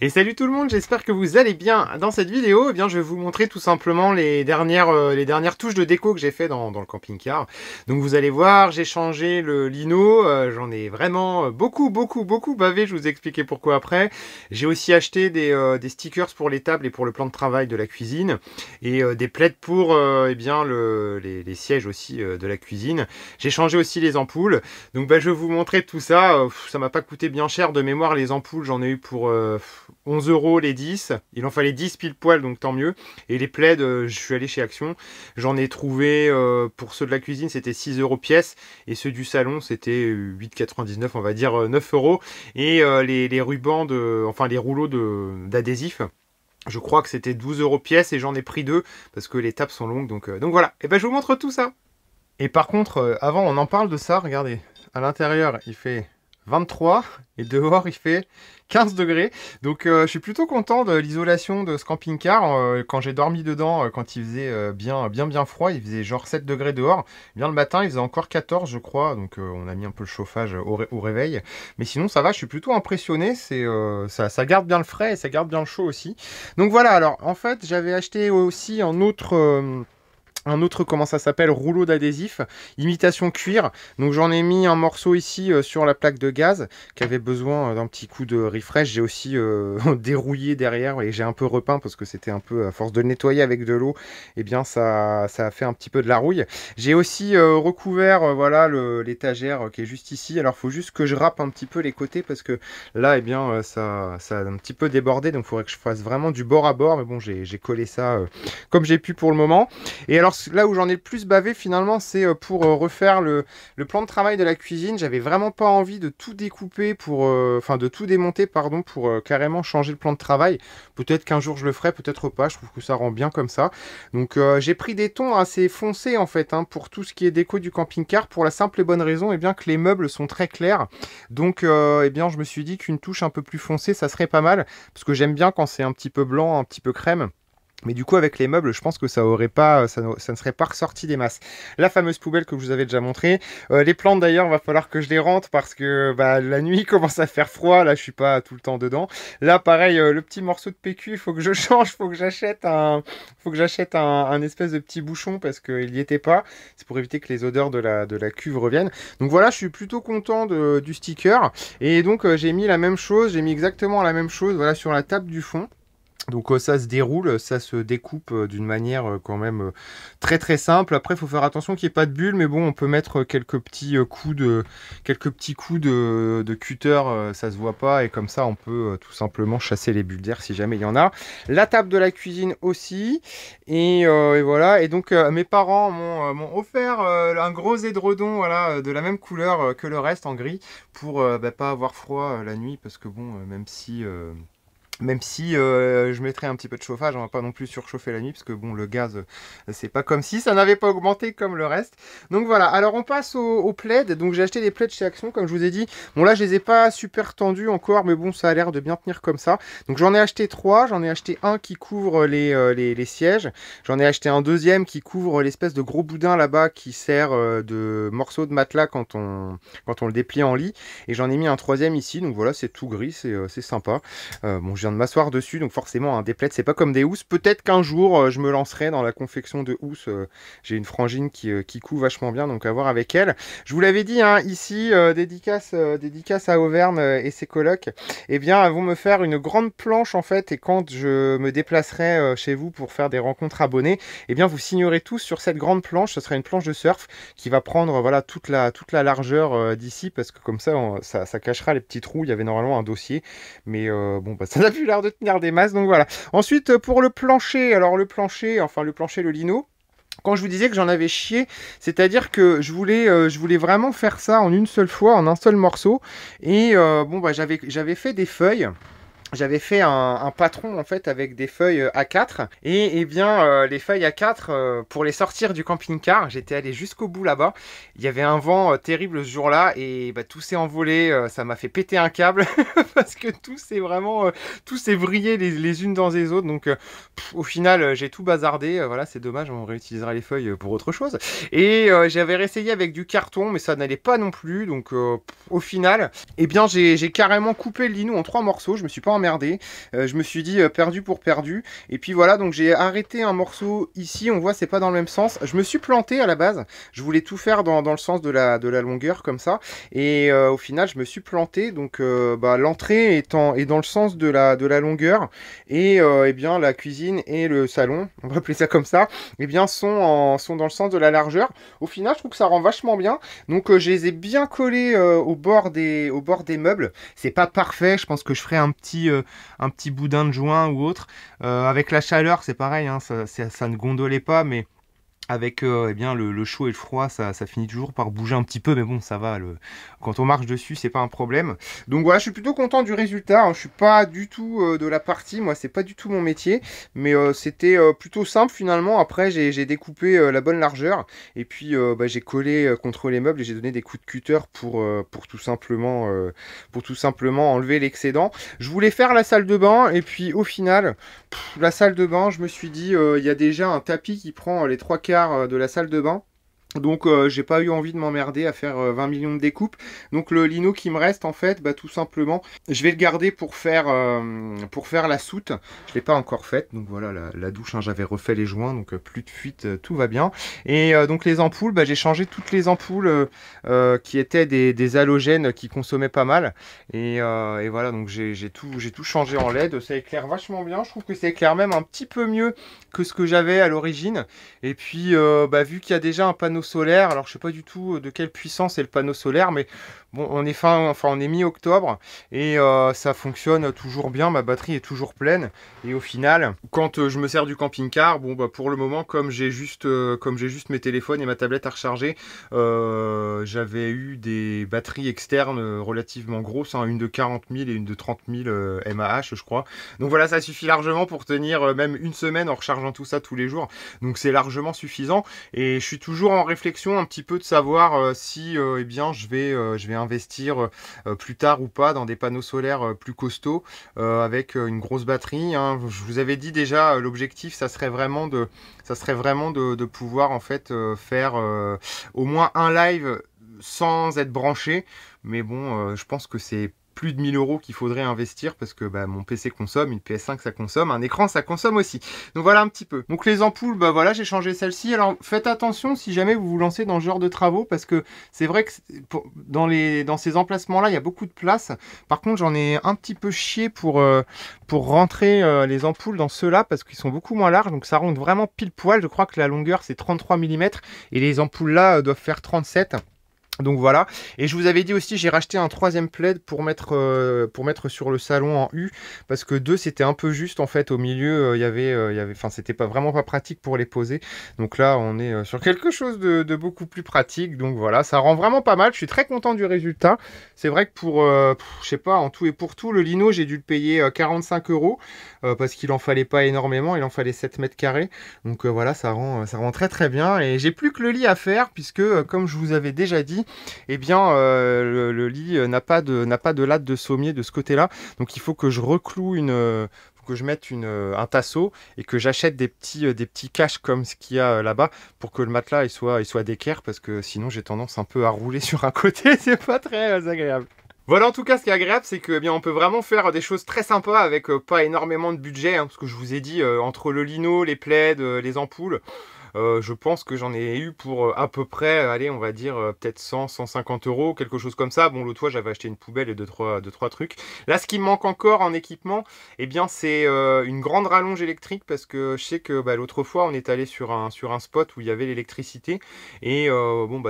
Et salut tout le monde, j'espère que vous allez bien. Dans cette vidéo, eh bien, je vais vous montrer tout simplement les dernières touches de déco que j'ai fait dans le camping-car. Donc vous allez voir, j'ai changé le lino, j'en ai vraiment beaucoup bavé, je vous ai expliqué pourquoi après. J'ai aussi acheté des stickers pour les tables et pour le plan de travail de la cuisine. Et des plaids pour eh bien, les sièges aussi de la cuisine. J'ai changé aussi les ampoules. Donc je vais vous montrer tout ça. Ça m'a pas coûté bien cher de mémoire, les ampoules, j'en ai eu pour 11 € les 10, il en fallait 10 pile poil, donc tant mieux. Et les plaids, je suis allé chez Action, j'en ai trouvé, pour ceux de la cuisine c'était 6 € pièce, et ceux du salon c'était 8,99, on va dire 9 €. Et les rubans, enfin les rouleaux d'adhésif, je crois que c'était 12 € pièce, et j'en ai pris deux, parce que les tables sont longues, donc voilà. Et je vous montre tout ça. Et par contre, avant on en parle de ça, regardez, à l'intérieur il fait 23 et dehors il fait 15 degrés. Donc je suis plutôt content de l'isolation de ce camping-car. Quand j'ai dormi dedans, quand il faisait bien froid, il faisait genre 7 degrés dehors. Eh bien le matin il faisait encore 14 je crois. Donc on a mis un peu le chauffage au réveil. Mais sinon ça va, je suis plutôt impressionné. Ça garde bien le frais et ça garde bien le chaud aussi. Donc voilà, alors en fait j'avais acheté aussi un autre, comment ça s'appelle, rouleau d'adhésif, imitation cuir. Donc j'en ai mis un morceau ici sur la plaque de gaz qui avait besoin d'un petit coup de refresh. J'ai aussi dérouillé derrière et j'ai un peu repeint parce que c'était un peu, à force de nettoyer avec de l'eau, eh bien ça a fait un petit peu de la rouille. J'ai aussi recouvert voilà l'étagère qui est juste ici. Alors il faut juste que je râpe un petit peu les côtés parce que là, eh bien ça a un petit peu débordé. Donc il faudrait que je fasse vraiment du bord à bord. Mais bon, j'ai collé ça comme j'ai pu pour le moment. Et alors là où j'en ai le plus bavé finalement, c'est pour refaire le plan de travail de la cuisine. J'avais vraiment pas envie de tout découper enfin de tout démonter pardon, pour carrément changer le plan de travail. Peut-être qu'un jour je le ferai, peut-être pas. Je trouve que ça rend bien comme ça. Donc j'ai pris des tons assez foncés en fait pour tout ce qui est déco du camping-car, pour la simple et bonne raison bien que les meubles sont très clairs. Donc bien je me suis dit qu'une touche un peu plus foncée ça serait pas mal, parce que j'aime bien quand c'est un petit peu blanc, un petit peu crème. Mais du coup, avec les meubles, je pense que ça ne serait pas ressorti des masses. La fameuse poubelle que je vous avais déjà montrée. Les plantes, d'ailleurs, va falloir que je les rentre parce que la nuit il commence à faire froid. Là, je suis pas tout le temps dedans. Là, pareil, le petit morceau de PQ, il faut que je change. Faut que j'achète un espèce de petit bouchon parce qu'il n'y était pas. C'est pour éviter que les odeurs de la cuve reviennent. Donc voilà, je suis plutôt content du sticker. Et donc, j'ai mis la même chose. J'ai mis exactement la même chose, voilà, sur la table du fond. Donc ça se déroule, ça se découpe d'une manière quand même très simple. Après il faut faire attention qu'il n'y ait pas de bulles, mais bon on peut mettre quelques petits coups de cutter, ça se voit pas, et comme ça on peut tout simplement chasser les bulles d'air si jamais il y en a. La table de la cuisine aussi, et voilà. Et donc mes parents m'ont offert un gros édredon, voilà, de la même couleur que le reste, en gris, pour pas avoir froid la nuit, parce que bon même si je mettrais un petit peu de chauffage, on va pas non plus surchauffer la nuit, parce que bon, le gaz, c'est pas comme si ça n'avait pas augmenté comme le reste. Donc voilà, alors on passe au plaid. Donc j'ai acheté des plaids chez Action, comme je vous ai dit. Bon là, je les ai pas super tendus encore, mais bon, ça a l'air de bien tenir comme ça. Donc j'en ai acheté 3, j'en ai acheté un qui couvre les sièges. J'en ai acheté un deuxième qui couvre l'espèce de gros boudin là-bas qui sert de morceau de matelas quand on le déplie en lit. Et j'en ai mis un troisième ici, donc voilà, c'est tout gris, c'est sympa. Bon, je viens de m'asseoir dessus, donc forcément des plaids c'est pas comme des housses. Peut-être qu'un jour je me lancerai dans la confection de housses. J'ai une frangine qui coud vachement bien, donc à voir avec elle. Je vous l'avais dit ici, dédicace à Auvergne et ses colocs, eh bien elles vont me faire une grande planche en fait, et quand je me déplacerai chez vous pour faire des rencontres abonnées, eh bien vous signerez tous sur cette grande planche. Ce sera une planche de surf qui va prendre voilà toute la largeur d'ici, parce que comme ça ça cachera les petits trous. Il y avait normalement un dossier, mais bon ça n'a plus l'air de tenir des masses, donc voilà. Ensuite pour le plancher, alors le plancher, le lino, quand je vous disais que j'en avais chié, c'est-à-dire que je voulais vraiment faire ça en une seule fois, en un seul morceau. Et j'avais fait des feuilles. J'avais fait un patron en fait avec des feuilles A4, et bien les feuilles A4 pour les sortir du camping-car, j'étais allé jusqu'au bout là-bas. Il y avait un vent terrible ce jour-là, et tout s'est envolé, ça m'a fait péter un câble parce que tout s'est vrillé les unes dans les autres. Donc au final j'ai tout bazardé, voilà, c'est dommage, on réutilisera les feuilles pour autre chose. Et j'avais réessayé avec du carton, mais ça n'allait pas non plus. Donc au final, eh bien j'ai carrément coupé le lino en 3 morceaux. Je me suis pas emmerdé m'emmerder. Je me suis dit perdu pour perdu. Et puis voilà, donc j'ai arrêté un morceau ici. On voit, c'est pas dans le même sens. Je me suis planté à la base. Je voulais tout faire dans le sens de la longueur comme ça. Et au final, je me suis planté. Donc l'entrée est dans le sens de la longueur. Et eh bien la cuisine et le salon, on va appeler ça comme ça, eh bien sont dans le sens de la largeur. Au final, je trouve que ça rend vachement bien. Donc je les ai bien collés au bord des meubles. C'est pas parfait, je pense que je ferai un petit boudin de joint ou autre. Avec la chaleur, c'est pareil, hein, ça ne gondolait pas, mais avec eh bien le chaud et le froid, ça finit toujours par bouger un petit peu, mais bon, ça va. Quand on marche dessus, c'est pas un problème. Donc voilà, je suis plutôt content du résultat. Hein. Je suis pas du tout de la partie, moi, c'est pas du tout mon métier, mais c'était plutôt simple finalement. Après, j'ai découpé la bonne largeur et puis j'ai collé contre les meubles et j'ai donné des coups de cutter pour tout simplement enlever l'excédent. Je voulais faire la salle de bain et puis au final, la salle de bain, je me suis dit, il y a déjà un tapis qui prend les 3/4 de la salle de bain. Donc j'ai pas eu envie de m'emmerder à faire 20 millions de découpes. Donc le lino qui me reste en fait, tout simplement, je vais le garder pour faire la soute. Je l'ai pas encore faite, donc voilà la douche, hein, j'avais refait les joints, donc plus de fuite, tout va bien. Et donc les ampoules, j'ai changé toutes les ampoules qui étaient des halogènes qui consommaient pas mal. Et voilà, donc j'ai tout changé en LED. Ça éclaire vachement bien. Je trouve que ça éclaire même un petit peu mieux que ce que j'avais à l'origine. Et puis vu qu'il y a déjà un panneau solaire, alors je sais pas du tout de quelle puissance est le panneau solaire, mais bon, on est mi-octobre et ça fonctionne toujours bien, ma batterie est toujours pleine. Et au final, quand je me sers du camping-car, pour le moment, comme j'ai juste mes téléphones et ma tablette à recharger, j'avais eu des batteries externes relativement grosses, hein, une de 40 000 et une de 30 000 mAh, je crois. Donc voilà, ça suffit largement pour tenir même une semaine en rechargeant tout ça tous les jours. Donc c'est largement suffisant. Et je suis toujours en réflexion un petit peu de savoir si eh bien je vais investir plus tard ou pas dans des panneaux solaires plus costauds avec une grosse batterie. Hein. Je vous avais dit déjà, l'objectif ça serait vraiment de pouvoir en fait faire au moins un live sans être branché. Mais bon, je pense que c'est plus de 1000 € qu'il faudrait investir parce que mon PC consomme, une PS5 ça consomme, un écran ça consomme aussi. Donc voilà un petit peu. Donc les ampoules, voilà, j'ai changé celle-ci. Alors faites attention si jamais vous vous lancez dans ce genre de travaux parce que c'est vrai que dans ces emplacements-là, il y a beaucoup de place. Par contre, j'en ai un petit peu chié pour rentrer les ampoules dans ceux-là parce qu'ils sont beaucoup moins larges. Donc ça rentre vraiment pile poil. Je crois que la longueur c'est 33 mm et les ampoules là doivent faire 37. Donc voilà, et je vous avais dit aussi, j'ai racheté un 3e plaid pour mettre sur le salon en U, parce que 2 c'était un peu juste en fait, au milieu il y avait, enfin c'était vraiment pas pratique pour les poser. Donc là on est sur quelque chose de beaucoup plus pratique, donc voilà, ça rend vraiment pas mal, je suis très content du résultat. C'est vrai que pour, je sais pas, en tout et pour tout, le lino j'ai dû le payer 45 €, parce qu'il en fallait pas énormément, il en fallait 7 mètres carrés. Donc voilà, ça rend très très bien, et j'ai plus que le lit à faire, puisque comme je vous avais déjà dit, eh bien le lit n'a pas de latte de sommier de ce côté-là, donc il faut que je recloue que je mette un tasseau et que j'achète des petits caches comme ce qu'il y a là-bas pour que le matelas il soit d'équerre, parce que sinon j'ai tendance un peu à rouler sur un côté, c'est pas très agréable. Voilà, en tout cas, ce qui est agréable, c'est que on peut vraiment faire des choses très sympas avec pas énormément de budget, hein, parce que je vous ai dit, entre le lino, les plaids, les ampoules, je pense que j'en ai eu pour à peu près, allez, on va dire peut-être 100-150 €, quelque chose comme ça. Bon, l'autre fois, j'avais acheté une poubelle et deux, trois trucs. Là, ce qui me manque encore en équipement, eh bien, c'est une grande rallonge électrique, parce que je sais que l'autre fois, on est allé sur un spot où il y avait l'électricité. Et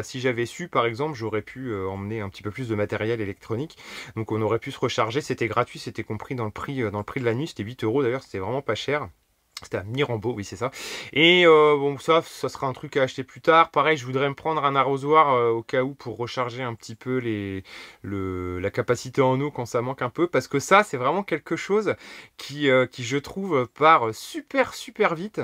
si j'avais su, par exemple, j'aurais pu emmener un petit peu plus de matériel électronique. Donc, on aurait pu se recharger. C'était gratuit, c'était compris dans le prix de la nuit. C'était 8 € d'ailleurs, c'était vraiment pas cher. C'était à Mirambeau, oui c'est ça. Et ça sera un truc à acheter plus tard. Pareil, je voudrais me prendre un arrosoir au cas où, pour recharger un petit peu la capacité en eau quand ça manque un peu. Parce que ça, c'est vraiment quelque chose qui je trouve, part super vite.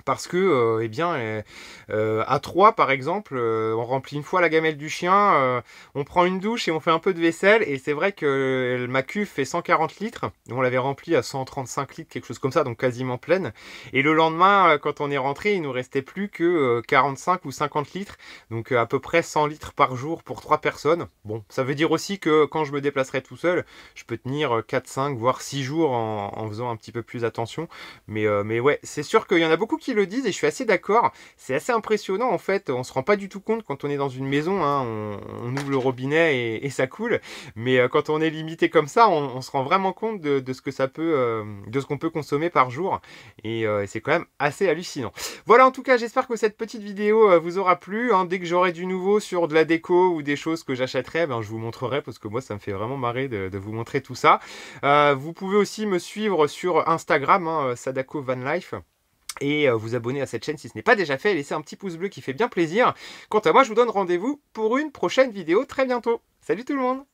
Parce que, eh bien, à 3 par exemple, on remplit une fois la gamelle du chien, on prend une douche et on fait un peu de vaisselle. Et c'est vrai que ma cuve fait 140 litres. On l'avait remplie à 135 litres, quelque chose comme ça, donc quasiment pleine. Et le lendemain, quand on est rentré, il nous restait plus que 45 ou 50 litres. Donc à peu près 100 litres par jour pour 3 personnes. Bon, ça veut dire aussi que quand je me déplacerai tout seul, je peux tenir 4, 5, voire 6 jours en faisant un petit peu plus attention. Mais ouais, c'est sûr qu'il y en a beaucoup qui le disent et je suis assez d'accord. C'est assez impressionnant en fait. On se rend pas du tout compte quand on est dans une maison, hein. On ouvre le robinet et ça coule. Mais quand on est limité comme ça, on se rend vraiment compte de ce que ça peut, de ce qu'on peut consommer par jour. Et c'est quand même assez hallucinant. Voilà, en tout cas, j'espère que cette petite vidéo vous aura plu, hein. Dès que j'aurai du nouveau sur de la déco ou des choses que j'achèterai, ben, je vous montrerai parce que moi, ça me fait vraiment marrer de vous montrer tout ça. Vous pouvez aussi me suivre sur Instagram, hein, Sadako Van Life. Et vous abonner à cette chaîne si ce n'est pas déjà fait, laissez un petit pouce bleu qui fait bien plaisir. Quant à moi, je vous donne rendez-vous pour une prochaine vidéo très bientôt. Salut tout le monde!